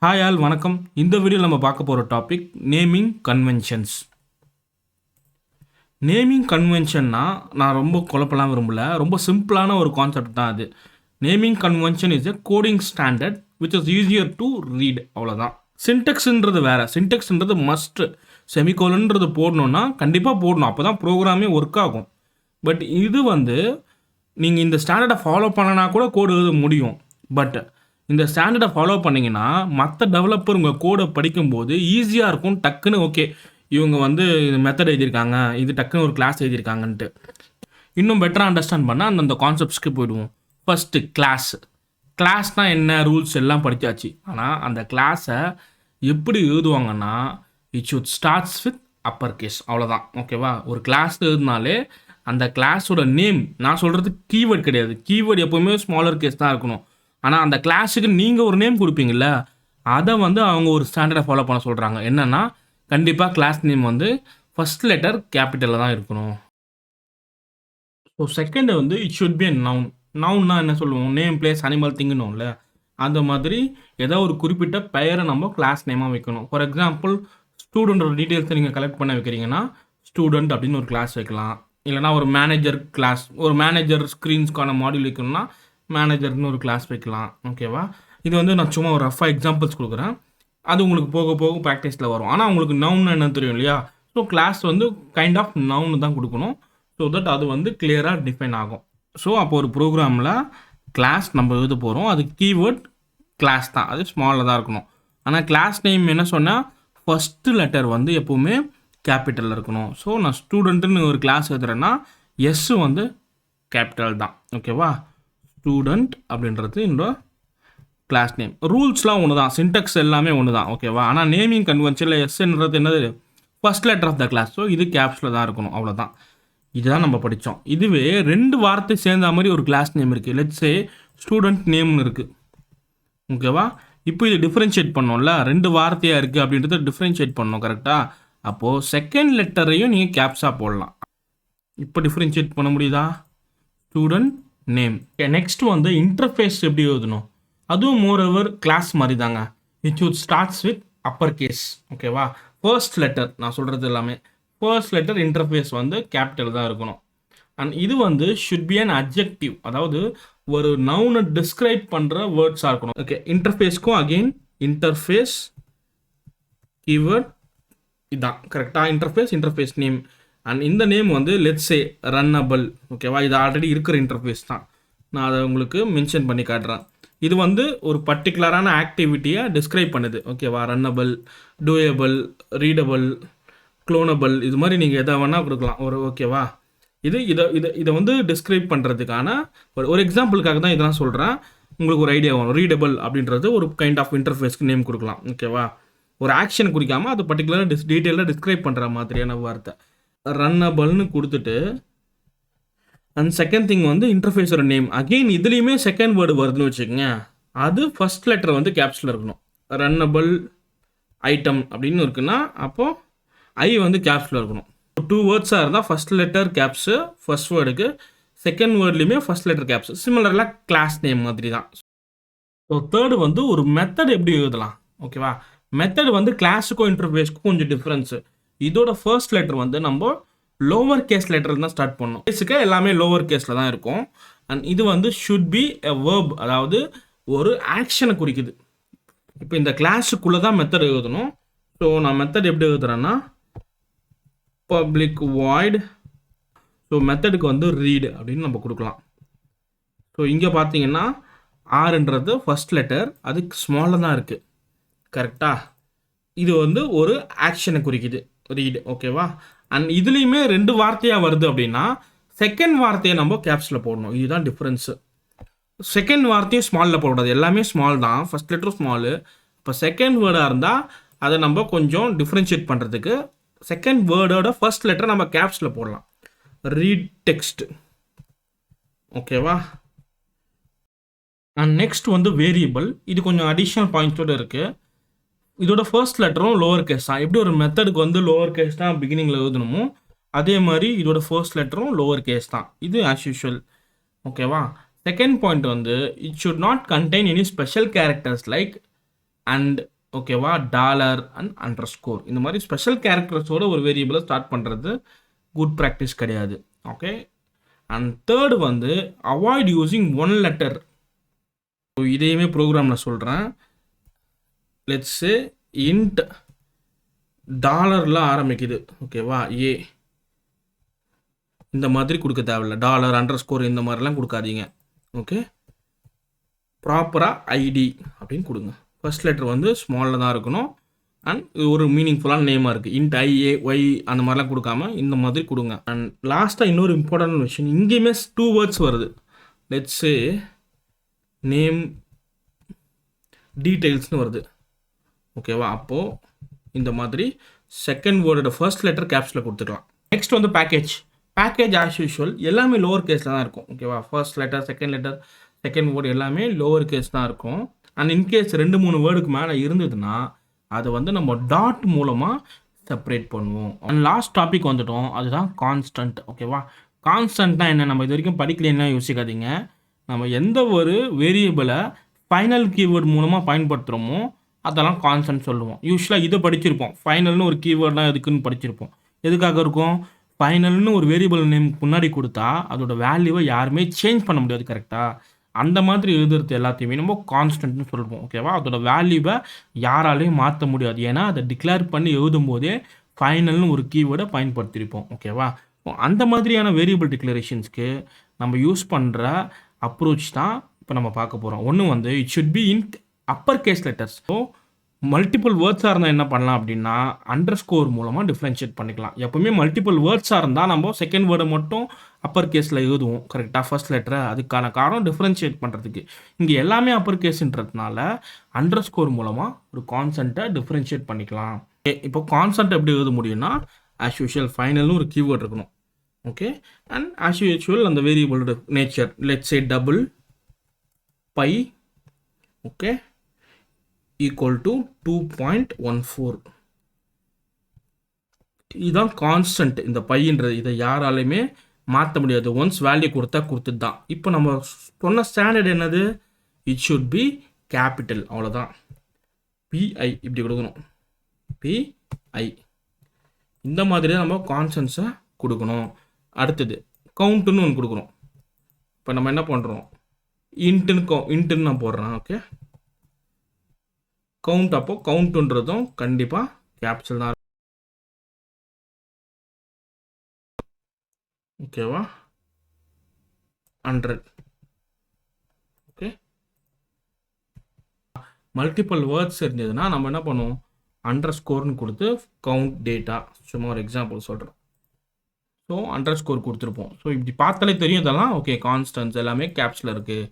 Hi all வணக்கம். இந்த வீடியோவில் நம்ம பார்க்க போகிற டாபிக் நேமிங் கன்வென்ஷன்ஸ். நேமிங் கன்வென்ஷன்னா நான் ரொம்ப குழப்பலாம் விரும்பல, ரொம்ப சிம்பிளான ஒரு கான்செப்ட் தான் அது. Naming convention is a coding standard which is easier to read, அவ்வளோதான். சின்டெக்ஸ்ன்றது வேறு. சின்டெக்ஸ்ன்றது மஸ்ட்டு. செமிகோலன்றது போடணுன்னா கண்டிப்பாக போடணும், அப்போ தான் ப்ரோக்ராமே ஒர்க் ஆகும். பட் இது நீங்கள் இந்த ஸ்டாண்டர்டை ஃபாலோ பண்ணனா கூட கோடு எழுத முடியும். பட் இந்த ஸ்டாண்டர்டை ஃபாலோ பண்ணிங்கன்னா மற்ற டெவலப்பர் உங்கள் கோடை படிக்கும்போது ஈஸியாக இருக்கும். டக்குன்னு ஓகே, இவங்க இது மெத்தட் எழுதியிருக்காங்க, இது டக்குன்னு ஒரு கிளாஸ் எழுதியிருக்காங்கன்ட்டு இன்னும் பெட்டராக அண்டர்ஸ்டாண்ட் பண்ணால் அந்தந்த கான்செப்ட்ஸ்க்கு போயிடுவோம். ஃபஸ்ட்டு கிளாஸ்னால் என்ன, ரூல்ஸ் எல்லாம் படித்தாச்சு. ஆனால் அந்த கிளாஸை எப்படி எழுதுவாங்கன்னா it should starts with upper case, அவ்வளோதான். ஓகேவா? ஒரு கிளாஸ் எழுதுனாலே அந்த கிளாஸோட நேம், நான் சொல்கிறது கீவேர்ட் கிடையாது. கீவேர்டு எப்போவுமே ஸ்மாலர் கேஸ் தான் இருக்கணும். ஆனால் அந்த கிளாஸுக்கு நீங்கள் ஒரு நேம் கொடுப்பீங்கள்ல, அதை அவங்க ஒரு ஸ்டாண்டர்டை ஃபாலோ பண்ண சொல்கிறாங்க. என்னென்னா கண்டிப்பாக கிளாஸ் நேம் ஃபஸ்ட் லெட்டர் கேபிட்டலில் தான் இருக்கணும். So second it should be a noun. நவுன்னா என்ன சொல்லுவோம்? நேம், பிளேஸ், அனிமல், திங்கணும்ல. அந்த மாதிரி ஏதோ ஒரு குறிப்பிட்ட பெயரை நம்ம கிளாஸ் நேமாக வைக்கணும். ஃபார் எக்ஸாம்பிள், ஸ்டூடெண்டோட டீட்டெயில்ஸை நீங்கள் கலெக்ட் பண்ண வைக்கிறீங்கன்னா ஸ்டூடெண்ட் அப்படின்னு ஒரு கிளாஸ் வைக்கலாம். இல்லைனா ஒரு மேனேஜர் கிளாஸ், ஒரு மேனேஜர் ஸ்க்ரீன்ஸ்க்கான மாடியூல் வைக்கணும்னா மேனேஜர்னு ஒரு கிளாஸ் வைக்கலாம். ஓகேவா? இது நான் சும்மா ஒரு ரஃபாக எக்ஸாம்பிள்ஸ் கொடுக்குறேன். அது உங்களுக்கு போக போக ப்ராக்டிஸில் வரும். ஆனால் உங்களுக்கு நவுன் என்ன தெரியும் இல்லையா? So class kind of noun தான் கொடுக்கணும். ஸோ தட் அது கிளியராக டிஃபைன் ஆகும். ஸோ அப்போ ஒரு ப்ரோக்ராமில் கிளாஸ் நம்ம எழுத போகிறோம். அது கீவேர்ட் கிளாஸ் தான், அது ஸ்மாலில் தான் இருக்கணும். ஆனால் கிளாஸ் நேம் என்ன சொன்னால் ஃபஸ்ட்டு லெட்டர் எப்போவுமே கேபிட்டலில் இருக்கணும். ஸோ நான் ஸ்டூடெண்ட்டுன்னு ஒரு கிளாஸ் எழுதுறேன்னா எஸ் கேபிட்டல் தான். ஓகேவா? ஸ்டூடெண்ட் அப்படின்றது இந்த கிளாஸ் நேம். ரூல்ஸ்லாம் ஒன்று தான், சின்டெக்ஸ் எல்லாமே ஒன்று தான். ஓகேவா? ஆனால் நேமிங் கன்வென்ஷனில் எஸ்ன்றது என்னது? First letter of the class. So இது கேப்ஸில் தான் இருக்கணும், அவ்வளோதான். இதுதான் நம்ம படித்தோம். இதுவே 2 வார்த்தை சேர்ந்த மாதிரி ஒரு கிளாஸ் நேம் இருக்குது. லெட்ஸே ஸ்டூடெண்ட் நேம்னு இருக்குது. ஓகேவா? இப்போ இது டிஃப்ரென்ஷியேட் பண்ணோம்ல, 2 வார்த்தையாக இருக்குது அப்படின்றத டிஃப்ரென்ஷியேட் பண்ணோம். கரெக்டாக? அப்போது செகண்ட் லெட்டரையும் நீங்கள் கேப்ஸாக போடலாம். இப்போ டிஃப்ரென்ஷியேட் பண்ண முடியுதா? Student name. நெக்ஸ்ட் இன்டர்ஃபேஸ் எப்படி எழுதணும்? அதுவும் மோரோவர் கிளாஸ் மாதிரி தாங்க. It should starts with upper case. ஓகேவா? ஃபர்ஸ்ட் லெட்டர், நான் சொல்கிறது எல்லாமே ஃபர்ஸ்ட் லெட்டர். இன்டர்ஃபேஸ் கேபிட்டல் தான் இருக்கணும். அண்ட் இது ஷுட் பி அன் அட்ஜெக்டிவ், அதாவது ஒரு நவுனை டிஸ்கிரைப் பண்ணுற வேர்ட்ஸாக இருக்கணும். ஓகே, இன்டர்ஃபேஸ்க்கும் அகெயின் இன்டர்ஃபேஸ் கீவேர்ட் இதுதான். கரெக்டாக? Interface name. அண்ட் இந்த நேம் லெட்ஸே ரன்னபிள். ஓகேவா? இது ஆல்ரெடி இருக்கிற இன்டர்ஃபேஸ் தான். நான் அதை உங்களுக்கு மென்ஷன் பண்ணி காட்டுறேன். இது ஒரு பர்டிகுலரான ஆக்டிவிட்டியை டிஸ்கிரைப் பண்ணுது. ஓகேவா? ரன்னபிள், டூயபிள், ரீடபிள், க்ளோனபிள், இது மாதிரி நீங்கள் எதை வேணால் கொடுக்கலாம். ஓகேவா? இதை டிஸ்கிரைப் பண்ணுறதுக்கான ஒரு எக்ஸாம்பிளுக்காக தான் இதெல்லாம் சொல்கிறேன். உங்களுக்கு ஒரு ஐடியா வரும். ரீடபிள் அப்படின்றது ஒரு கைண்ட் ஆஃப் இன்டர்ஃபேஸ்க்கு நேம் கொடுக்கலாம். ஓகேவா? ஒரு ஆக்ஷன் குறிக்காமல் அது பர்டிகுலராக டீட்டெயிலாக டிஸ்கிரைப் பண்ணுற மாதிரியான வார்த்தை. ரன்னபிள்னு கொடுத்துட்டு அண்ட் செகண்ட் திங் இன்டர்ஃபேஸோட நேம். அகெயின் இதுலேயுமே செகண்ட் வேர்டு வருதுன்னு வச்சுக்கோங்க, அது ஃபஸ்ட் லெட்டர் கேப்ஸில் இருக்கணும். ரன்னபிள் ஐட்டம் அப்படின்னு இருக்குன்னா அப்போது ஐ கேப்ஸில் இருக்கணும். 2 வேர்ட்ஸாக இருந்தால் ஃபஸ்ட் லெட்டர் கேப்ஸு ஃபஸ்ட் வேர்டுக்கு, செகண்ட் வேர்ட்லேயுமே first letter caps. Similarly class name மாதிரி தான். ஸோ தேர்டு ஒரு மெத்தட் எப்படி எழுதலாம்? ஓகேவா? மெத்தட் கிளாஸுக்கும் இன்டர்ஃபேஸ்க்கும் கொஞ்சம் டிஃப்ரென்ஸு. இதோட ஃபர்ஸ்ட் லெட்டர் நம்ம லோவர் கேஸ் லெட்டர் தான் ஸ்டார்ட் பண்ணோம். பேசிக்காக எல்லாமே லோவர் கேஸில் தான் இருக்கும். அண்ட் இது ஷுட் பி எ வேர்ப், அதாவது ஒரு ஆக்ஷனை குறிக்குது. இப்போ இந்த கிளாஸுக்குள்ளே தான் மெத்தட் எழுதணும். ஸோ நான் மெத்தட் எப்படி எழுதுறேன்னா பப்ளிக் வாய்ட். ஸோ மெத்தடுக்கு ரீட் அப்படின்னு நம்ம கொடுக்கலாம். ஸோ இங்கே பார்த்தீங்கன்னா ஆர்ன்றது ஃபஸ்ட் லெட்டர், அதுக்கு ஸ்மாலாக தான் இருக்குது. கரெக்டாக? இது ஒரு ஆக்ஷனை குறிக்குது, ரீட். ஓகேவா? அண்ட் இதுலேயுமே 2 வார்த்தையாக வருது அப்படின்னா செகண்ட் வார்த்தையை நம்ம கேப்ஸில் போடணும். இதுதான் டிஃப்ரென்ஸு. செகண்ட் வார்த்தையும் ஸ்மாலில் போடக்கூடாது, எல்லாமே ஸ்மால் தான். ஃபஸ்ட் லெட்டரும் ஸ்மாலு. இப்போ செகண்ட் வேர்டாக இருந்தால் அதை நம்ம கொஞ்சம் டிஃப்ரென்ஷியேட் பண்ணுறதுக்கு செகண்ட் வேர்டோட ஃபர்ஸ்ட் லெட்டரை நம்ம கேப்ஸில் போடலாம். Read text. ஓகேவா? And next variable. இது கொஞ்சம் அடிஷ்னல் பாயிண்ட்ஸோடு இருக்குது. இதோட ஃபர்ஸ்ட் லெட்டரும் லோவர் கேஸ் தான். எப்படி ஒரு மெத்தடுக்கு லோவர் கேஸ் தான் பிகினிங்கில் எழுதணுமோ அதே மாதிரி இதோட ஃபர்ஸ்ட் லெட்டரும் லோவர் கேஸ் தான். இது ஆஸ் யூஷுவல். ஓகேவா? Second point it should not contain any special characters like and ஓகேவா, டாலர் அண்ட் அண்டர்ஸ்கோர் இந்த மாதிரி ஸ்பெஷல் கேரக்டர்ஸோட ஒரு வேரியபிளை ஸ்டார்ட் பண்ணுறது குட் ப்ராக்டிஸ் கிடையாது. ஓகே. அண்ட் தேர்டு வந்து avoid using one letter. So இதையுமே ப்ரோக்ராமில் சொல்கிறேன். லெட்ஸு இன்ட் டாலரில் ஆரம்பிக்குது, ஓகேவா, ஏ இந்த மாதிரி கொடுக்க தேவையில்ல. டாலர் அண்டர்ஸ்கோர் இந்த மாதிரிலாம் கொடுக்காதீங்க. ஓகே. ப்ராப்பராக ஐடி அப்படின்னு கொடுங்க. ஃபர்ஸ்ட் லெட்டர் வந்து ஸ்மாலில் தான் இருக்கணும். அண்ட் இது ஒரு மீனிங்ஃபுல்லான நேமாக இருக்குது. இன்ட் ஐஏ ஒய் அந்த மாதிரிலாம் கொடுக்காம இந்த மாதிரி கொடுங்க. அண்ட் லாஸ்ட்டாக இன்னொரு இம்பார்ட்டன்ட் விஷயம், இங்கேயுமே 2 வேர்ட்ஸ் வருது. லெட்ஸே நேம் டீட்டெயில்ஸ்னு வருது, ஓகேவா. அப்போது இந்த மாதிரி செகண்ட் வேர்டோட ஃபர்ஸ்ட் லெட்டர் கேப்ஸில் கொடுத்துக்கலாம். நெக்ஸ்ட் வந்து பேக்கேஜ் ஆஸ் யூஷுவல் எல்லாமே லோவர் கேஸில் தான் இருக்கும், ஓகேவா. ஃபர்ஸ்ட் லெட்டர், செகண்ட் வேர்டு எல்லாமே லோவர் கேஸ் தான் இருக்கும். அண்ட் இன்கேஸ் 2-3 வேர்டுக்கு மேலே இருந்ததுன்னா அதை வந்து நம்ம டாட் மூலமாக செப்பரேட் பண்ணுவோம். அண்ட் லாஸ்ட் டாபிக் வந்துட்டோம், அதுதான் கான்ஸ்டன்ட், ஓகேவா. கான்ஸ்டன்ட்னா என்ன, நம்ம இது வரைக்கும் படிக்கலைன்னா யோசிக்காதீங்க. நம்ம எந்த ஒரு வேரியபிளை ஃபைனல் கீவேர்டு மூலமாக பயன்படுத்துகிறோமோ அதெல்லாம் கான்ஸ்டன்ட் சொல்லுவோம். யூஸ்வலாக இதை படிச்சிருப்போம், ஃபைனல்னு ஒரு கீவேர்ட்லாம் எதுக்குன்னு படிச்சிருப்போம். எதுக்காக இருக்கும், ஃபைனல்னு ஒரு வேரியபிள் நேம் முன்னாடி கொடுத்தா அதோட வேல்யூவை யாருமே சேஞ்ச் பண்ண முடியாது, கரெக்டாக. அந்த மாதிரி எழுதுறது எல்லாத்தையுமே நம்ம கான்ஸ்டன்ட்னு சொல்லுவோம், ஓகேவா. அதோட வேல்யூவை யாராலையும் மாற்ற முடியாது, ஏன்னா அதை டிக்ளேர் பண்ணி எழுதும் போதே ஃபைனல்னு ஒரு கீவேர்டை பயன்படுத்தியிருப்போம், ஓகேவா. அந்த மாதிரியான வேரியபிள் டிக்ளரேஷன்ஸ்க்கு நம்ம யூஸ் பண்ணுற அப்ரோச் தான் இப்போ நம்ம பார்க்க போகிறோம். ஒன்று வந்து it should be in upper case letters. So multiple வேர்ட்ஸாக இருந்தால் என்ன பண்ணலாம் அப்படின்னா அண்டர்ஸ்கோர் மூலமாக டிஃப்ரென்ஷியேட் பண்ணிக்கலாம். எப்பவுமே மல்டிபிள் வேர்ட்ஸாக இருந்தால் நம்ம செகண்ட் வேர்டை மட்டும் அப்பர் கேஸில் எழுதுவோம், கரெக்டாக, ஃபர்ஸ்ட் லெட்டரை. அதுக்கான காரணம் டிஃப்ரென்ஷியேட் பண்ணுறதுக்கு. இங்கே எல்லாமே அப்பர் கேஸ்ன்றதுனால அண்டர்ஸ்கோர் மூலமாக ஒரு கான்செப்டை டிஃப்ரென்ஷியேட் பண்ணிக்கலாம். இப்போ கான்செப்ட் எப்படி எழுத முடியும்னா ஆஸ் யூஷுவல் ஃபைனல்னு ஒரு கீவேர்ட் இருக்கணும், ஓகே. அண்ட் ஆஸ் யூஷுவல் அந்த வேரியபிளோட nature, let's say double pi, okay, equal to 2.14. இதுதான் கான்ஸ்டன்ட். இந்த பையன்றது இதை யாராலையுமே மாற்ற முடியாது. ஒன்ஸ் வேல்யூ கொடுத்தா கொடுத்துட்டு தான். இப்போ நம்ம சொன்ன ஸ்டாண்டர்ட் என்னது, இட் ஷுட் பி கேபிட்டல், அவ்வளோதான். பிஐ இப்படி கொடுக்கணும், பிஐ இந்த மாதிரி தான் நம்ம கான்ஸ்டன்ஸை கொடுக்கணும். அடுத்தது கவுண்ட்டுன்னு ஒன்று கொடுக்குறோம். இப்போ நம்ம என்ன பண்ணுறோம், இன்ட்டுன்னு நான் போடுறேன், ஓகே. கவுண்ட், அப்போ கவுண்ட்டுன்றதும் கண்டிப்பாக கேப்சல் தான், ஓகேவா. 100, ஓகே. மல்டிபிள் வேர்ட்ஸ் இருந்ததுன்னா நம்ம என்ன பண்ணுவோம், அண்டர்ஸ்கோர்னு கொடுத்து கவுண்ட் டேட்டா, சும்மா ஒரு எக்ஸாம்பிள் சொல்கிறேன். ஸோ அண்டர்ஸ்கோர் கொடுத்துருப்போம். ஸோ இப்படி பார்த்தாலே தெரியும் இதெல்லாம், ஓகே, கான்ஸ்டன்ட்ஸ் எல்லாமே கேப்ஸில் இருக்குது.